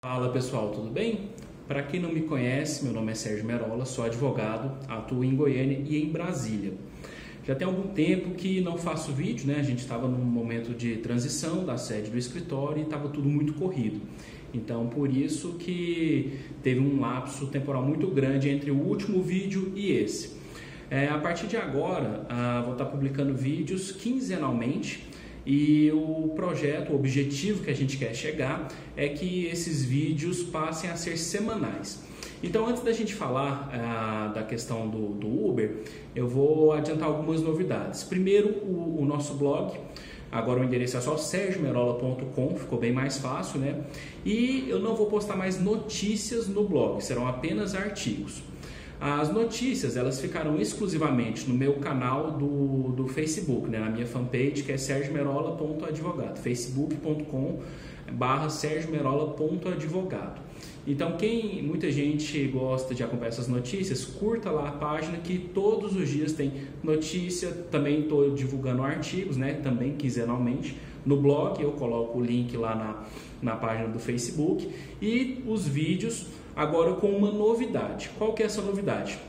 Fala pessoal, tudo bem? Para quem não me conhece, meu nome é Sérgio Merola, sou advogado, atuo em Goiânia e em Brasília. Já tem algum tempo que não faço vídeo, né? A gente estava num momento de transição da sede do escritório e estava tudo muito corrido. Então, por isso que teve um lapso temporal muito grande entre o último vídeo e esse. A partir de agora, vou estar publicando vídeos quinzenalmente. E o projeto, o objetivo que a gente quer chegar é que esses vídeos passem a ser semanais. Então, antes da gente falar da questão do Uber, eu vou adiantar algumas novidades. Primeiro, o nosso blog. Agora o endereço é só sergiomerola.com, ficou bem mais fácil, né? E eu não vou postar mais notícias no blog, serão apenas artigos. As notícias, elas ficarão exclusivamente no meu canal do Facebook, né? Na minha fanpage, que é sergiomerola.advogado, facebook.com/sergiomerola.advogado. Então, muita gente gosta de acompanhar essas notícias, curta lá a página que todos os dias tem notícia. Também estou divulgando artigos, né? Também quinzenalmente. No blog eu coloco o link lá na página do Facebook e os vídeos agora com uma novidade. Qual que é essa novidade?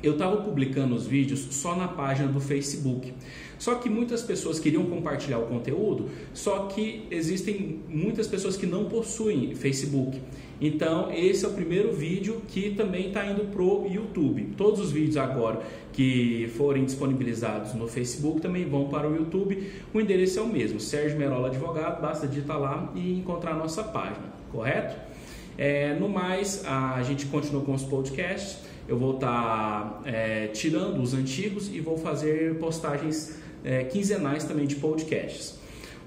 Eu estava publicando os vídeos só na página do Facebook. Só que muitas pessoas queriam compartilhar o conteúdo, só que existem muitas pessoas que não possuem Facebook. Então, esse é o primeiro vídeo que também está indo para o YouTube. Todos os vídeos agora que forem disponibilizados no Facebook também vão para o YouTube. O endereço é o mesmo, Sérgio Merola Advogado, basta digitar lá e encontrar a nossa página, correto? No mais, a gente continua com os podcasts. Eu vou estar tirando os antigos e vou fazer postagens quinzenais também de podcasts.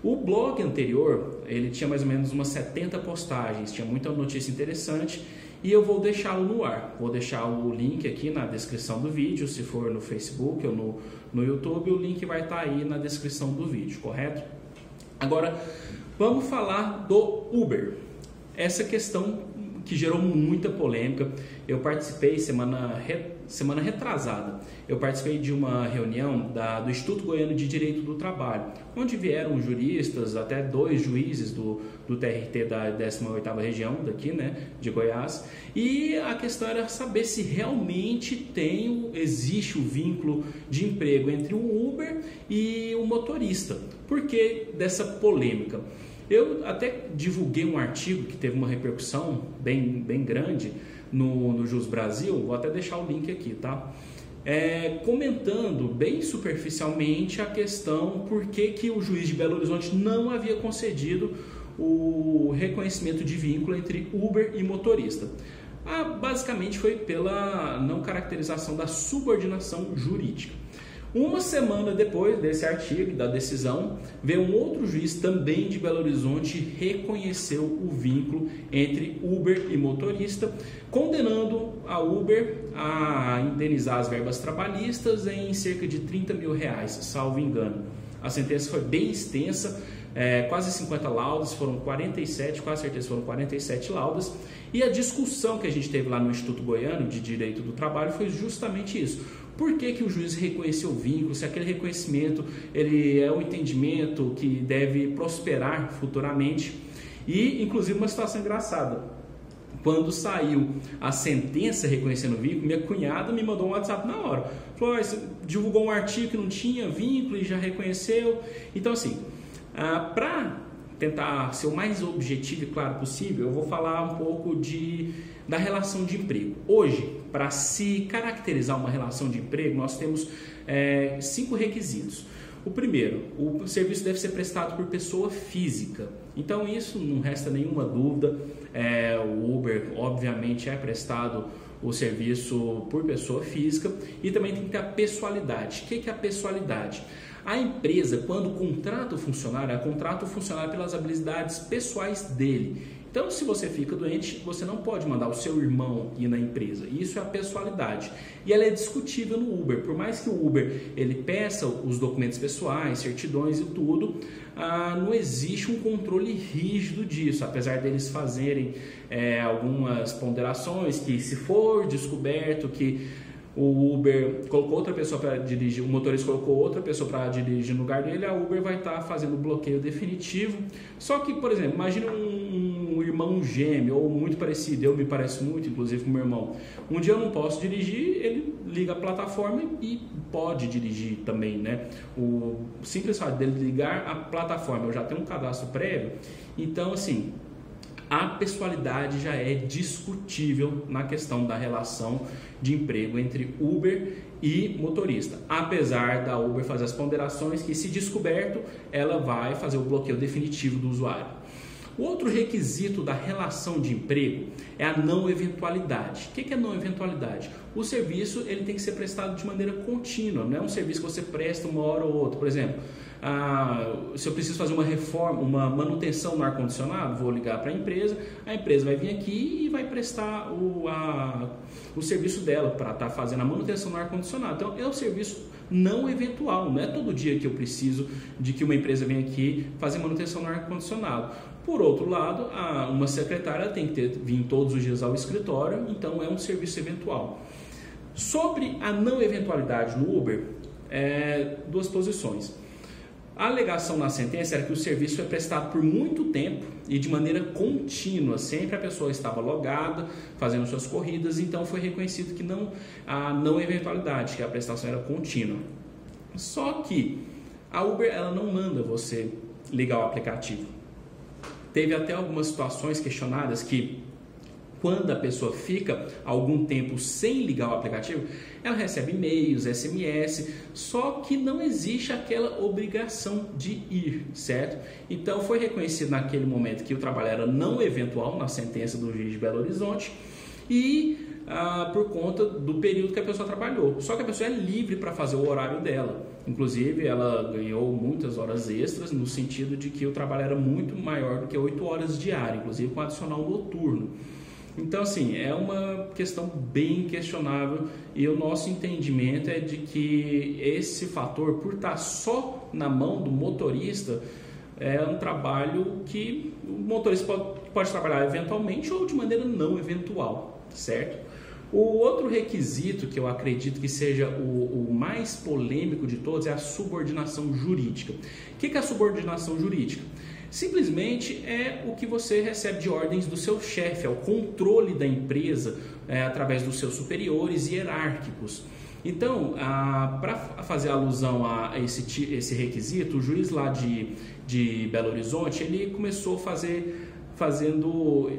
O blog anterior, ele tinha mais ou menos umas 70 postagens, tinha muita notícia interessante e eu vou deixá-lo no ar. Vou deixar o link aqui na descrição do vídeo, se for no Facebook ou no YouTube, o link vai estar aí na descrição do vídeo, correto? Agora, vamos falar do Uber. Essa questão que gerou muita polêmica. Eu participei semana retrasada. Eu participei de uma reunião do Instituto Goiano de Direito do Trabalho, onde vieram juristas, até 2 juízes do TRT da 18ª região daqui, né, de Goiás. E a questão era saber se realmente existe o vínculo de emprego entre o Uber e o motorista. Por que dessa polêmica? Eu até divulguei um artigo que teve uma repercussão bem grande no Jus Brasil, vou até deixar o link aqui, tá? Comentando bem superficialmente a questão por que o juiz de Belo Horizonte não havia concedido o reconhecimento de vínculo entre Uber e motorista. Basicamente foi pela não caracterização da subordinação jurídica. Uma semana depois desse artigo, da decisão, veio um outro juiz também de Belo Horizonte e reconheceu o vínculo entre Uber e motorista, condenando a Uber a indenizar as verbas trabalhistas em cerca de R$30 mil, salvo engano. A sentença foi bem extensa, quase 50 laudas, foram 47, quase certeza foram 47 laudas, e a discussão que a gente teve lá no Instituto Goiano de Direito do Trabalho foi justamente isso. Por que o juiz reconheceu o vínculo? Se aquele reconhecimento ele é um entendimento que deve prosperar futuramente. E, inclusive, uma situação engraçada. Quando saiu a sentença reconhecendo o vínculo, minha cunhada me mandou um WhatsApp na hora. Falou, você divulgou um artigo que não tinha vínculo e já reconheceu. Então, assim, para tentar ser o mais objetivo e claro possível, eu vou falar um pouco da relação de emprego. Hoje, para se caracterizar uma relação de emprego, nós temos 5 requisitos. O primeiro, o serviço deve ser prestado por pessoa física. Então, isso não resta nenhuma dúvida. O Uber, obviamente, é prestado o serviço por pessoa física e também tem que ter a pessoalidade. O que é a pessoalidade? A empresa, quando contrata o funcionário, ela contrata o funcionário pelas habilidades pessoais dele. Então, se você fica doente, você não pode mandar o seu irmão ir na empresa. Isso é a pessoalidade. E ela é discutível no Uber. Por mais que o Uber ele peça os documentos pessoais, certidões e tudo, não existe um controle rígido disso. Apesar deles fazerem algumas ponderações que, se for descoberto que o Uber colocou outra pessoa para dirigir, o motorista colocou outra pessoa para dirigir no lugar dele, a Uber vai estar fazendo o bloqueio definitivo. Só que, por exemplo, imagine um irmão gêmeo ou muito parecido, eu me pareço muito, inclusive com meu irmão. Um dia eu não posso dirigir, ele liga a plataforma e pode dirigir também, né? O simples fato dele ligar a plataforma, eu já tenho um cadastro prévio, então assim, a pessoalidade já é discutível na questão da relação de emprego entre Uber e motorista, apesar da Uber fazer as ponderações que, se descoberto, ela vai fazer o bloqueio definitivo do usuário. O outro requisito da relação de emprego é a não eventualidade. O que é não eventualidade? O serviço ele tem que ser prestado de maneira contínua, não é um serviço que você presta uma hora ou outra. Por exemplo, se eu preciso fazer uma reforma, uma manutenção no ar-condicionado, vou ligar para a empresa vai vir aqui e vai prestar o serviço dela para estar fazendo a manutenção no ar-condicionado. Então é um serviço não eventual, não é todo dia que eu preciso de que uma empresa venha aqui fazer manutenção no ar-condicionado. Por outro lado, uma secretária tem que vir todos os dias ao escritório, então é um serviço eventual. Sobre a não eventualidade no Uber, duas posições. A alegação na sentença era que o serviço é prestado por muito tempo e de maneira contínua, sempre a pessoa estava logada, fazendo suas corridas, então foi reconhecido que a não eventualidade, que a prestação era contínua. Só que a Uber ela não manda você ligar o aplicativo. Teve até algumas situações questionadas que, quando a pessoa fica algum tempo sem ligar o aplicativo, ela recebe e-mails, SMS, só que não existe aquela obrigação de ir, certo? Então foi reconhecido naquele momento que o trabalho era não eventual na sentença do juiz de Belo Horizonte e por conta do período que a pessoa trabalhou. Só que a pessoa é livre para fazer o horário dela. Inclusive, ela ganhou muitas horas extras no sentido de que o trabalho era muito maior do que 8 horas diárias, inclusive com adicional noturno. Então, assim, é uma questão bem questionável e o nosso entendimento é de que esse fator, por estar só na mão do motorista, é um trabalho que o motorista pode trabalhar eventualmente ou de maneira não eventual, certo? O outro requisito que eu acredito que seja o mais polêmico de todos é a subordinação jurídica. O que é a subordinação jurídica? Simplesmente é o que você recebe de ordens do seu chefe, é o controle da empresa através dos seus superiores hierárquicos. Então, para fazer alusão a esse requisito, o juiz lá de Belo Horizonte, ele começou fazendo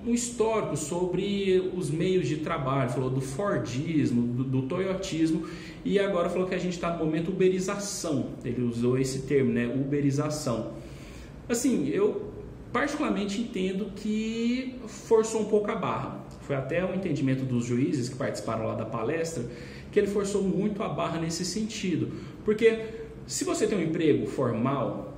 um histórico sobre os meios de trabalho, falou do Fordismo, do Toyotismo, e agora falou que a gente está no momento uberização, ele usou esse termo, né, uberização. Assim, eu particularmente entendo que forçou um pouco a barra. Foi até o entendimento dos juízes que participaram lá da palestra, que ele forçou muito a barra nesse sentido. Porque se você tem um emprego formal,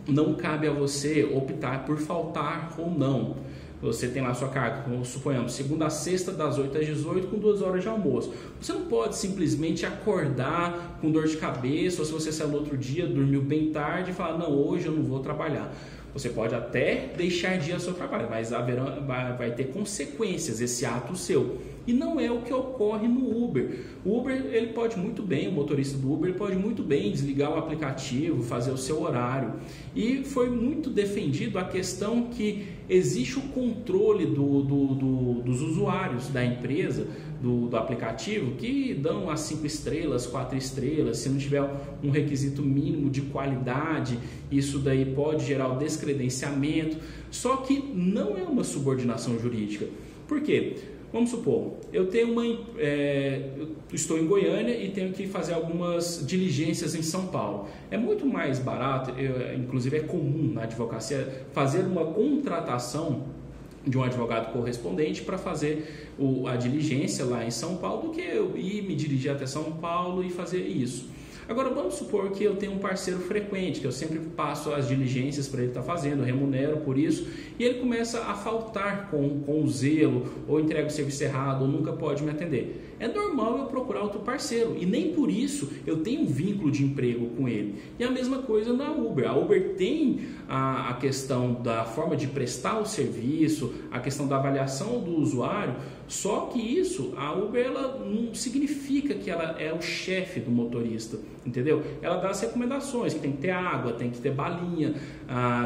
não cabe a você optar por faltar ou não. Você tem lá a sua carga, como suponhamos, segunda a sexta, das 8 às 18, com 2 horas de almoço. Você não pode simplesmente acordar com dor de cabeça, ou se você saiu no outro dia, dormiu bem tarde e falar, não, hoje eu não vou trabalhar. Você pode até deixar de ir ao seu trabalho, mas vai ter consequências esse ato seu. E não é o que ocorre no Uber. O Uber, ele pode muito bem, o motorista do Uber, ele pode muito bem desligar o aplicativo, fazer o seu horário. E foi muito defendido a questão que existe o controle dos usuários da empresa, do aplicativo, que dão as 5 estrelas, 4 estrelas, se não tiver um requisito mínimo de qualidade, isso daí pode gerar o descredenciamento, só que não é uma subordinação jurídica. Por quê? Vamos supor, eu estou em Goiânia e tenho que fazer algumas diligências em São Paulo. É muito mais barato, inclusive é comum na advocacia, fazer uma contratação de um advogado correspondente para fazer a diligência lá em São Paulo do que eu ir me dirigir até São Paulo e fazer isso. Agora vamos supor que eu tenho um parceiro frequente, que eu sempre passo as diligências para ele estar fazendo, remunero por isso, e ele começa a faltar com zelo, ou entrega o serviço errado, ou nunca pode me atender. É normal eu procurar outro parceiro, e nem por isso eu tenho um vínculo de emprego com ele. E a mesma coisa na Uber. A Uber tem a questão da forma de prestar o serviço, a questão da avaliação do usuário, só que isso, a Uber ela não significa que ela é o chefe do motorista. entendeu? Ela dá as recomendações, que tem que ter água, tem que ter balinha,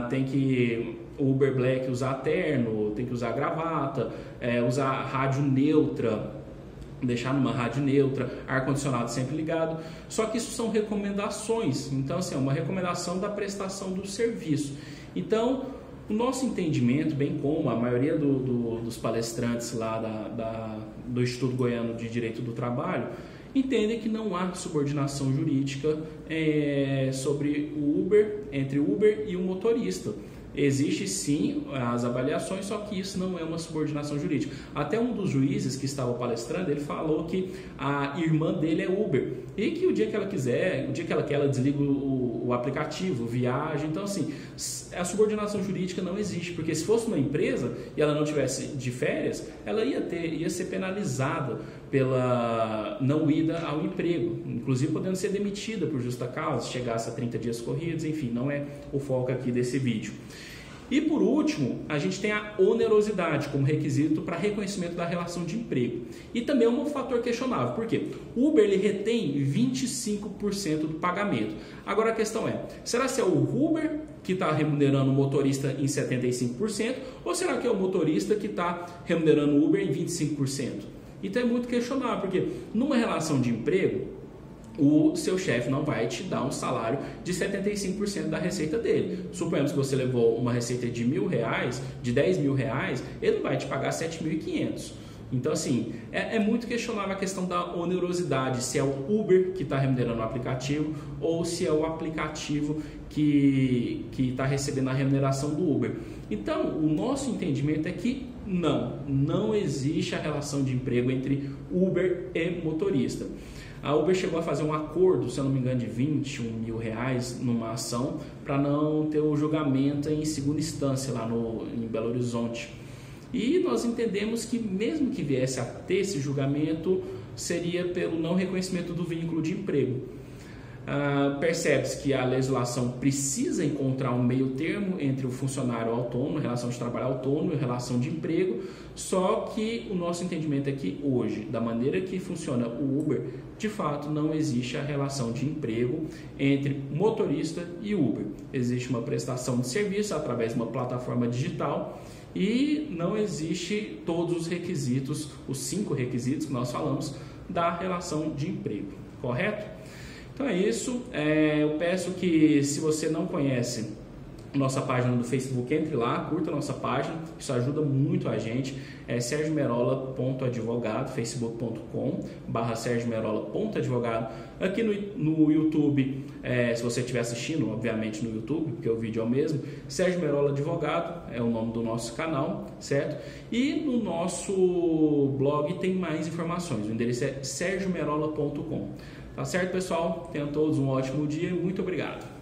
tem que o Uber Black usar terno, tem que usar gravata, usar rádio neutra, deixar numa rádio neutra, ar-condicionado sempre ligado. Só que isso são recomendações, então assim, é uma recomendação da prestação do serviço. Então, o nosso entendimento, bem como a maioria dos palestrantes lá do Instituto Goiano de Direito do Trabalho, entendem que não há subordinação jurídica sobre o Uber, entre o Uber e o motorista. Existe sim as avaliações, só que isso não é uma subordinação jurídica. Até um dos juízes que estava palestrando, ele falou que a irmã dele é Uber e que o dia que ela quiser, o dia que ela quer, ela desliga o aplicativo, viaja. Então assim, a subordinação jurídica não existe, porque se fosse uma empresa e ela não tivesse de férias, ela ia ser penalizada pela não ida ao emprego, inclusive podendo ser demitida por justa causa, se chegasse a 30 dias corridos, enfim, não é o foco aqui desse vídeo. E por último, a gente tem a onerosidade como requisito para reconhecimento da relação de emprego. E também é um fator questionável, porque o Uber ele retém 25% do pagamento. Agora a questão é, será que é o Uber que está remunerando o motorista em 75% ou será que é o motorista que está remunerando o Uber em 25%? Então é muito questionável, porque numa relação de emprego, o seu chefe não vai te dar um salário de 75% da receita dele. Suponhamos que você levou uma receita de R$1.000, de R$10.000, ele não vai te pagar 7.500. Então assim, é muito questionável a questão da onerosidade, se é o Uber que está remunerando o aplicativo ou se é o aplicativo que está recebendo a remuneração do Uber. Então, o nosso entendimento é que não existe a relação de emprego entre Uber e motorista. A Uber chegou a fazer um acordo, se eu não me engano, de R$21.000 numa ação para não ter o julgamento em segunda instância lá em Belo Horizonte. E nós entendemos que mesmo que viesse a ter esse julgamento, seria pelo não reconhecimento do vínculo de emprego. Percebe-se que a legislação precisa encontrar um meio termo entre o funcionário autônomo, relação de trabalho autônomo e relação de emprego, só que o nosso entendimento é que hoje, da maneira que funciona o Uber, de fato não existe a relação de emprego entre motorista e Uber. Existe uma prestação de serviço através de uma plataforma digital e não existe todos os requisitos, os 5 requisitos que nós falamos da relação de emprego, correto? Então é isso, eu peço que se você não conhece nossa página do Facebook, entre lá, curta a nossa página, isso ajuda muito a gente, é sergiomerola.advogado, facebook.com/sergiomerola.advogado. Aqui no YouTube, se você estiver assistindo, obviamente no YouTube, porque o vídeo é o mesmo, Sérgio Merola Advogado é o nome do nosso canal, certo? E no nosso blog tem mais informações, o endereço é sergiomerola.com. Tá certo, pessoal? Tenham todos um ótimo dia e muito obrigado.